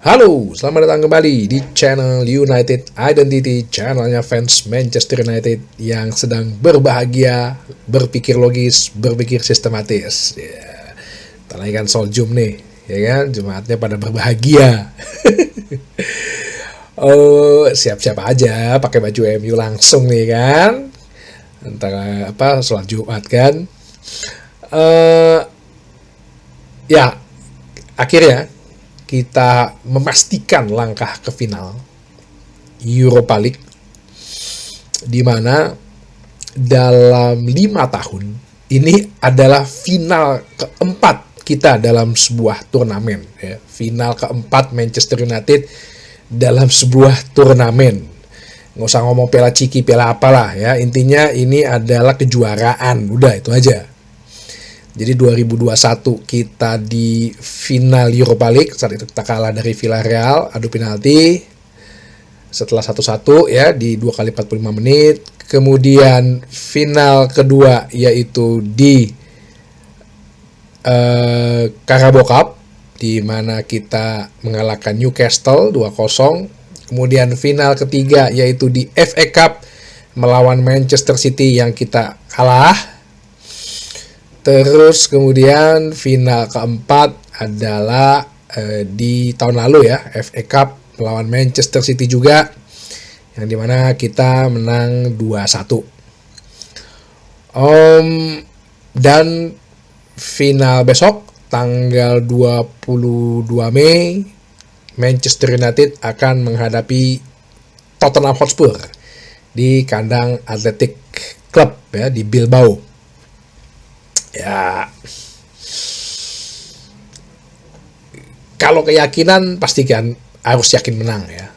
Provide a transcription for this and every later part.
Halo, selamat datang kembali di channel United Identity, channelnya fans Manchester United yang sedang berbahagia, berpikir logis, berpikir sistematis. Ya, kita lagi kan soal Jum nih, ya kan? Jemaatnya pada berbahagia. Oh, siap-siap aja, pakai baju MU langsung nih kan? Antara sholat Jumat kan? Eh, ya, akhirnya kita memastikan langkah ke final Europa League, di mana dalam 5 tahun ini adalah final keempat kita dalam sebuah turnamen, ya. Final keempat Manchester United dalam sebuah turnamen. Nggak usah ngomong piala ciki, piala apalah ya, intinya ini adalah kejuaraan, udah itu aja. Jadi 2021 kita di final Europa League, saat itu kita kalah dari Villarreal, adu penalti setelah 1-1 ya di 2 kali 45 menit. Kemudian final kedua yaitu di Carabao Cup, di mana kita mengalahkan Newcastle 2-0. Kemudian final ketiga yaitu di FA Cup melawan Manchester City yang kita kalah. Terus kemudian final keempat adalah di tahun lalu ya, FA Cup melawan Manchester City juga, yang dimana kita menang 2-1. Dan final besok tanggal 22 Mei Manchester United akan menghadapi Tottenham Hotspur di kandang Athletic Club ya di Bilbao. Ya, kalau keyakinan pastikan harus yakin menang ya,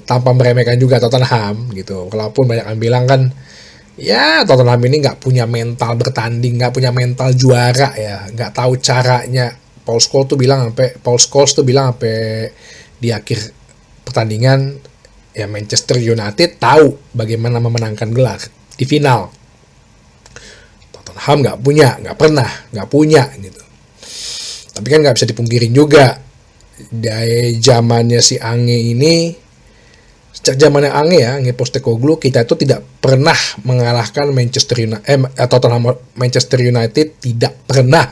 tanpa meremehkan juga Tottenham gitu. Walaupun banyak yang bilang kan, ya Tottenham ini nggak punya mental bertanding, nggak punya mental juara ya, nggak tahu caranya. Paul Scholes tuh bilang sampai di akhir pertandingan ya, Manchester United tahu bagaimana memenangkan gelar di final. Tottenham nggak punya gitu. Tapi kan nggak bisa dipungkirin juga, dari zamannya si Ange ini, sejak zamannya Ange Postecoglou, kita itu tidak pernah mengalahkan Manchester United tidak pernah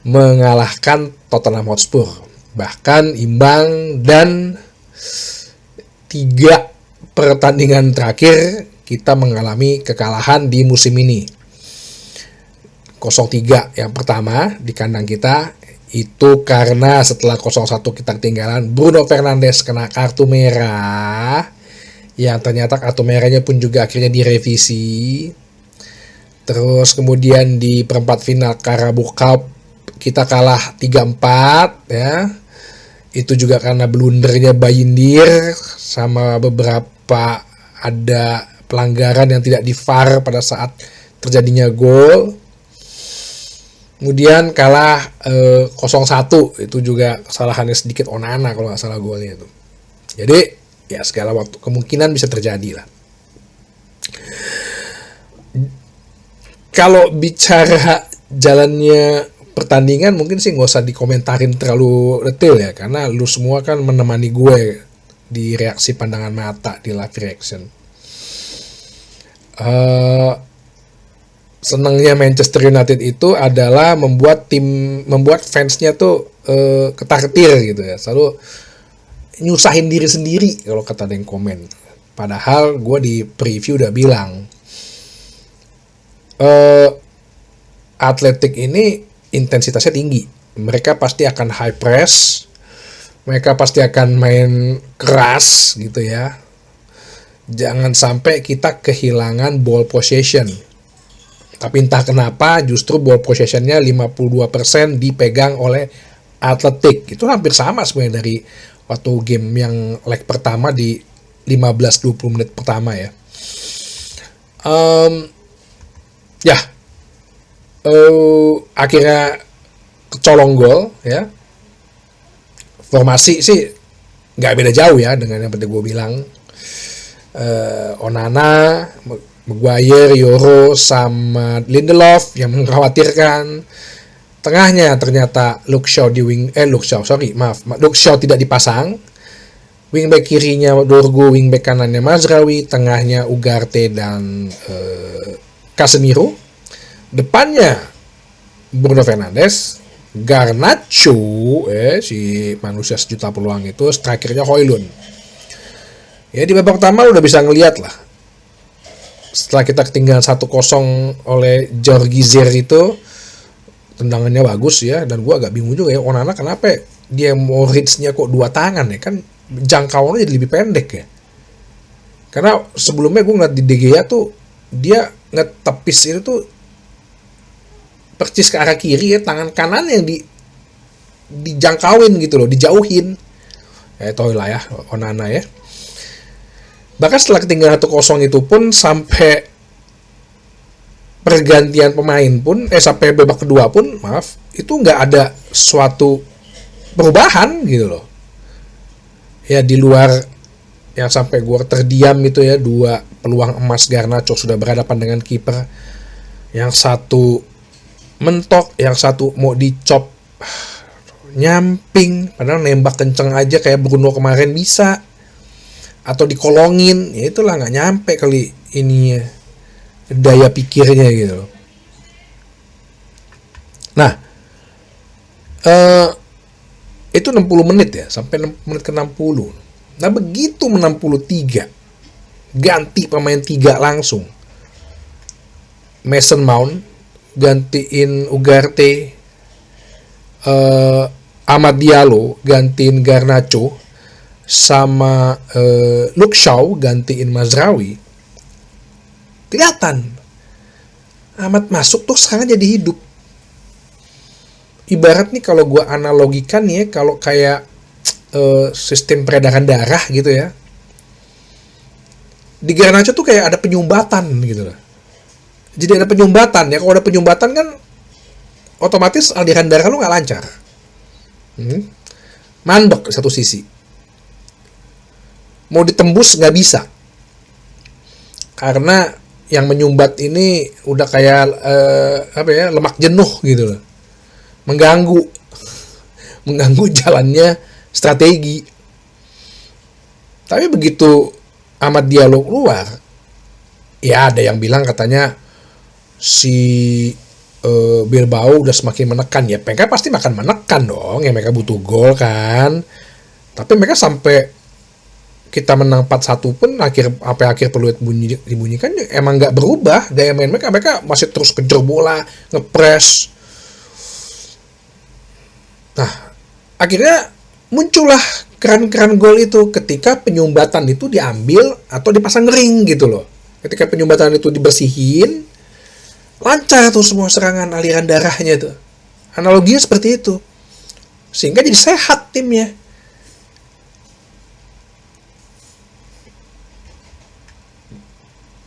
mengalahkan Tottenham Hotspur, bahkan imbang, dan 3 pertandingan terakhir kita mengalami kekalahan di musim ini. 0-3 yang pertama di kandang kita, itu karena setelah 0-1 kita ketinggalan, Bruno Fernandes kena kartu merah, yang ternyata kartu merahnya pun juga akhirnya direvisi. Terus kemudian di perempat final Carabao Cup kita kalah 3-4 ya. Itu juga karena blundernya Bayindir, sama beberapa ada pelanggaran yang tidak di VAR pada saat terjadinya gol. Kemudian kalah 0-1, itu juga kesalahannya sedikit Onana kalau nggak salah golnya itu. Jadi ya segala waktu kemungkinan bisa terjadi lah. Kalau bicara jalannya pertandingan mungkin sih nggak usah dikomentarin terlalu detail ya, karena lu semua kan menemani gue di reaksi pandangan mata di live reaction. Senangnya Manchester United itu adalah membuat fansnya tuh ketar-ketir gitu ya, selalu nyusahin diri sendiri kalau kata ada yang komen. Padahal gue di preview udah bilang, Athletic ini intensitasnya tinggi, mereka pasti akan high press, mereka pasti akan main keras gitu ya. Jangan sampai kita kehilangan ball possession. Tapi entah kenapa justru ball possession-nya 52% dipegang oleh Athletic. Itu hampir sama sebenarnya dari waktu game yang leg pertama di 15-20 menit pertama ya. Akhirnya kecolong gol ya. Formasi sih nggak beda jauh ya dengan yang tadi gue bilang. Onana, Maguire, Yoro, sama Lindelof yang mengkhawatirkan. Tengahnya ternyata Luke Shaw Luke Shaw tidak dipasang. Wingback kirinya Dorgo, wingback kanannya Mazraoui, tengahnya Ugarte dan Casemiro. Depannya Bruno Fernandes, Garnacho, si manusia sejuta peluang itu, strikernya Højlund. Ya di babak pertama udah bisa ngeliat lah. Setelah kita ketinggalan 1-0 oleh Jorgi Zier itu, tendangannya bagus ya, dan gue agak bingung juga ya, Onana kenapa dia mau reach-nya kok 2 tangan ya, kan jangkauannya jadi lebih pendek ya. Karena sebelumnya gue ngeliat di De Gea tuh, dia ngetepis itu tuh percis ke arah kiri ya, tangan kanan yang dijangkauin gitu loh, dijauhin. Tahu lah ya, Onana ya. Bahkan setelah ketinggalan 1-0 itu pun, sampai pergantian pemain pun, sampai babak kedua pun, itu nggak ada suatu perubahan gitu loh. Ya di luar yang sampai gue terdiam itu ya, 2 peluang emas Garnacho sudah berhadapan dengan kiper. Yang satu mentok, yang satu mau dicop nyamping, padahal nembak kenceng aja kayak Bruno kemarin bisa, atau dikolongin, ya itulah nggak nyampe kali ini ya, daya pikirnya gitu. Nah, itu 60 menit ya, sampai menit ke 60. Nah, begitu 63, ganti pemain 3 langsung. Mason Mount gantiin Ugarte, Amad Diallo gantiin Garnacho, sama Luke Shaw gantiin Mazraoui. Kelihatan Ahmad masuk tuh sekarang jadi hidup. Ibarat nih kalau gue analogikan ya, kalau kayak sistem peredaran darah gitu ya, di Garnacho tuh kayak ada penyumbatan gitu loh. Jadi ada penyumbatan ya, kalau ada penyumbatan kan otomatis aliran darah lu nggak lancar, mandek di satu sisi, mau ditembus nggak bisa, karena yang menyumbat ini udah kayak lemak jenuh gitu loh, mengganggu jalannya strategi. Tapi begitu Amad Diallo keluar, ya ada yang bilang katanya si Bilbao udah semakin menekan. Ya mereka pasti makan menekan dong, ya mereka butuh gol kan. Tapi mereka sampai kita menang 4-1 pun akhir peluit dibunyikan emang nggak berubah gaya main mereka masih terus kejar bola, ngepres. Nah, akhirnya muncullah keran-keran gol itu ketika penyumbatan itu diambil atau dipasang ring gitu loh. Ketika penyumbatan itu dibersihin, lancar tuh semua serangan, aliran darahnya tuh. Analoginya seperti itu. Sehingga jadi sehat timnya.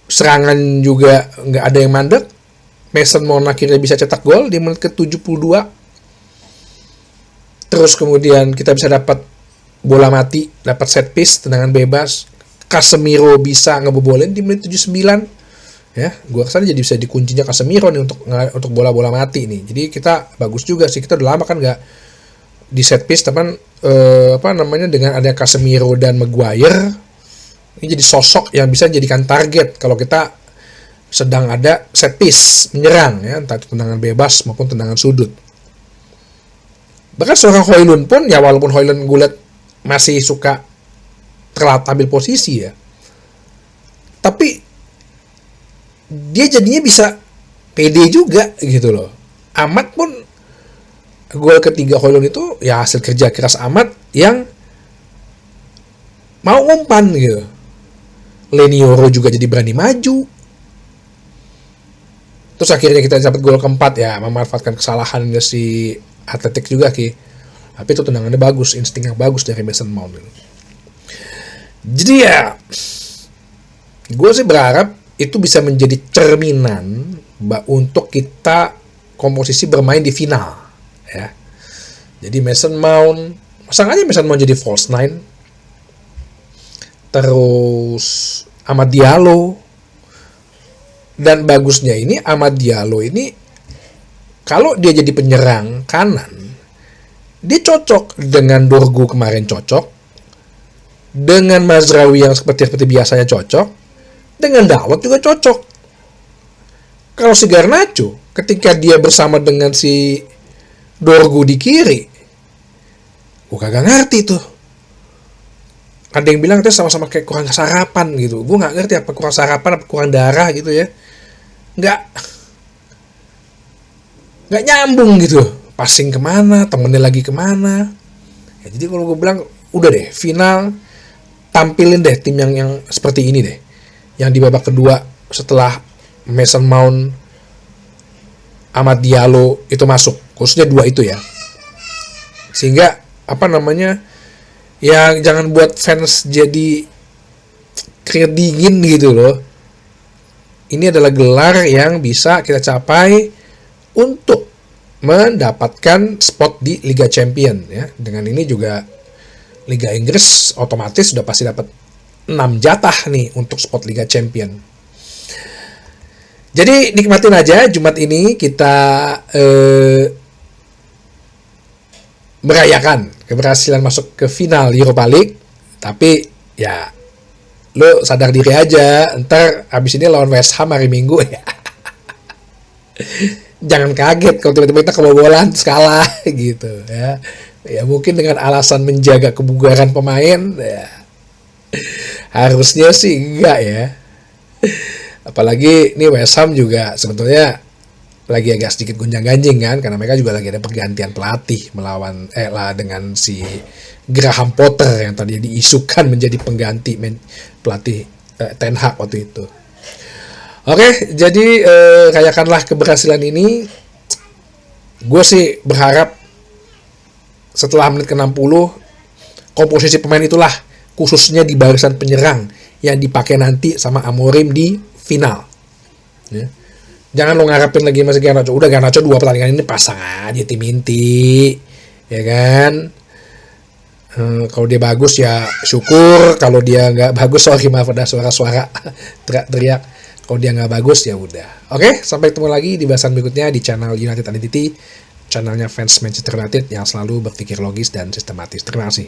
Serangan juga nggak ada yang mandek. Mason Mount akhirnya bisa cetak gol di menit ke-72. Terus kemudian kita bisa dapat bola mati, dapat set piece, tendangan bebas. Casemiro bisa ngebobolin di menit 79. Ya, gua kesana jadi bisa dikuncinya Casemiro nih untuk bola-bola mati nih. Jadi kita bagus juga sih, kita udah lama kan nggak di set piece, teman dengan ada Casemiro dan Maguire. Ini jadi sosok yang bisa jadikan target kalau kita sedang ada set piece menyerang ya, entah itu tendangan bebas maupun tendangan sudut. Bahkan seorang Højlund pun ya, walaupun Højlund gue liat masih suka telat ambil posisi ya, tapi dia jadinya bisa pede juga gitu loh. Ahmad pun gol ketiga Højlund itu ya hasil kerja keras Ahmad yang mau umpan gitu. Lenioro juga jadi berani maju. Terus akhirnya kita dapat gol keempat ya, memanfaatkan kesalahan si Atletik juga Ki. Tapi itu tendangannya bagus, insting yang bagus dari Mason Mount. Jadi ya, gue sih berharap itu bisa menjadi cerminan untuk kita komposisi bermain di final ya. Jadi Mason Mount, pasang aja Mason Mount jadi false nine. Terus Amad Diallo, dan bagusnya ini Amad Diallo ini kalau dia jadi penyerang kanan, dia cocok dengan Dorgu kemarin cocok, dengan Mazraoui yang seperti biasanya cocok, dengan Dalot juga cocok. Kalau si Garnacho, ketika dia bersama dengan si Dorgu di kiri, gue kagak ngerti tuh. Ada yang bilang itu sama-sama kayak kurang sarapan gitu. Gue nggak ngerti apa kurang sarapan, apa kurang darah gitu ya. Nggak nyambung gitu. Passing kemana, temennya lagi kemana. Ya, jadi kalau gue bilang, udah deh, final tampilin deh tim yang seperti ini deh. Yang di babak kedua setelah Mason Mount, Amad Diallo itu masuk. Khususnya dua itu ya. Sehingga, ya jangan buat fans jadi keringet dingin gitu loh. Ini adalah gelar yang bisa kita capai untuk mendapatkan spot di Liga Champion ya. Dengan ini juga Liga Inggris otomatis sudah pasti dapat 6 jatah nih untuk spot Liga Champion. Jadi nikmatin aja Jumat ini kita merayakan keberhasilan masuk ke final Europa League. Tapi ya lo sadar diri aja, ntar abis ini lawan West Ham hari Minggu ya. Jangan kaget kalau tiba-tiba kita kebobolan kalah gitu ya. Ya mungkin dengan alasan menjaga kebugaran pemain ya. Harusnya sih enggak ya. Apalagi nih West Ham juga sebetulnya lagi agak sedikit gonjang-ganjing kan, karena mereka juga lagi ada pergantian pelatih melawan dengan si Graham Potter yang tadi diisukan menjadi pengganti pelatih Ten Hag waktu itu. Oke, jadi rayakanlah keberhasilan ini. Gue sih berharap setelah menit ke-60 komposisi pemain itulah khususnya di barisan penyerang yang dipakai nanti sama Amorim di final. Ya. Jangan lo ngarepin lagi masih Garnacho. Udah Garnacho 2 pertandingan ini pasang aja tim inti. Ya kan? Kalau dia bagus ya syukur. Kalau dia nggak bagus, sorry maaf ada suara-suara teriak-teriak. Kalau dia nggak bagus ya udah. Oke, sampai ketemu lagi di bahasan berikutnya di channel United Identity. Channelnya fans Manchester United yang selalu berpikir logis dan sistematis. Terima kasih.